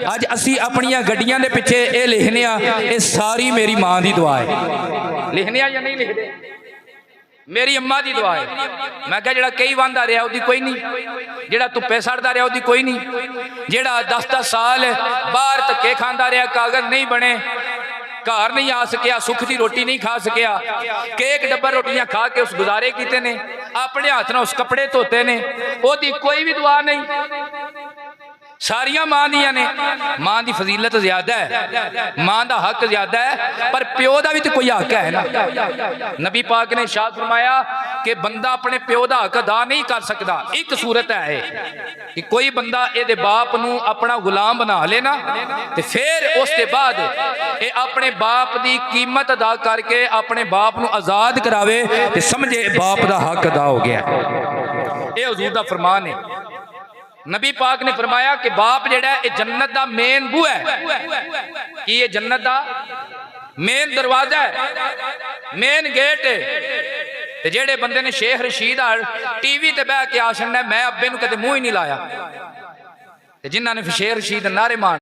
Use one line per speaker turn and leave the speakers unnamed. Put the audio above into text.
अज असी अपनिया गड्डियां दे पिछे ये लिखने ये सारी मेरी मां की दुआ है। लिखने या नहीं लिखते? मेरी अम्मा की दुआ है। मैं क्या जरा कई वंदा रहा उसकी कोई नहीं, जरा धुप्पे सड़ता रहा उसकी कोई नहीं, जरा 10-10 साल बाहर धक्के खाता रहा, कागज नहीं बने, घर नहीं आ सकिया, सुख की रोटी नहीं खा सकिया, केक डब्बा रोटियां खा के उस गुजारे किते ने, अपने हाथ ना उस कपड़े धोते ने, ओदी कोई भी दुआ नहीं। सारिया मां दियां ने। मां की फजीलत ज्यादा है, मां का हक ज्यादा है, पर प्यो का भी तो कोई हक है ना। नबी पाक ने इरशाद फरमाया कि बंदा अपने प्यो का हक अदा नहीं कर सकता। एक सूरत है कि कोई बंदा ये बाप नू अपना गुलाम बना लेना तो फिर उसके बाद ये अपने बाप की कीमत अदा करके अपने बाप नू आजाद करावे तो समझे बाप का हक अदा हो गया। ये हुजूर दा फरमान है। नबी पाक ने फरमाया कि बाप जेड़ा ये जन्नत दा मेन बूहा है, कि ये जन्नत दा मेन दरवाजा है, मेन गेट है। जेड़े बंदे ने शेख रशीद टीवी ते बह के आ छड़ना मैं अब्बे नू कदे मुंह ही नहीं लाया, जिन्होंने शेख रशीद नारे मार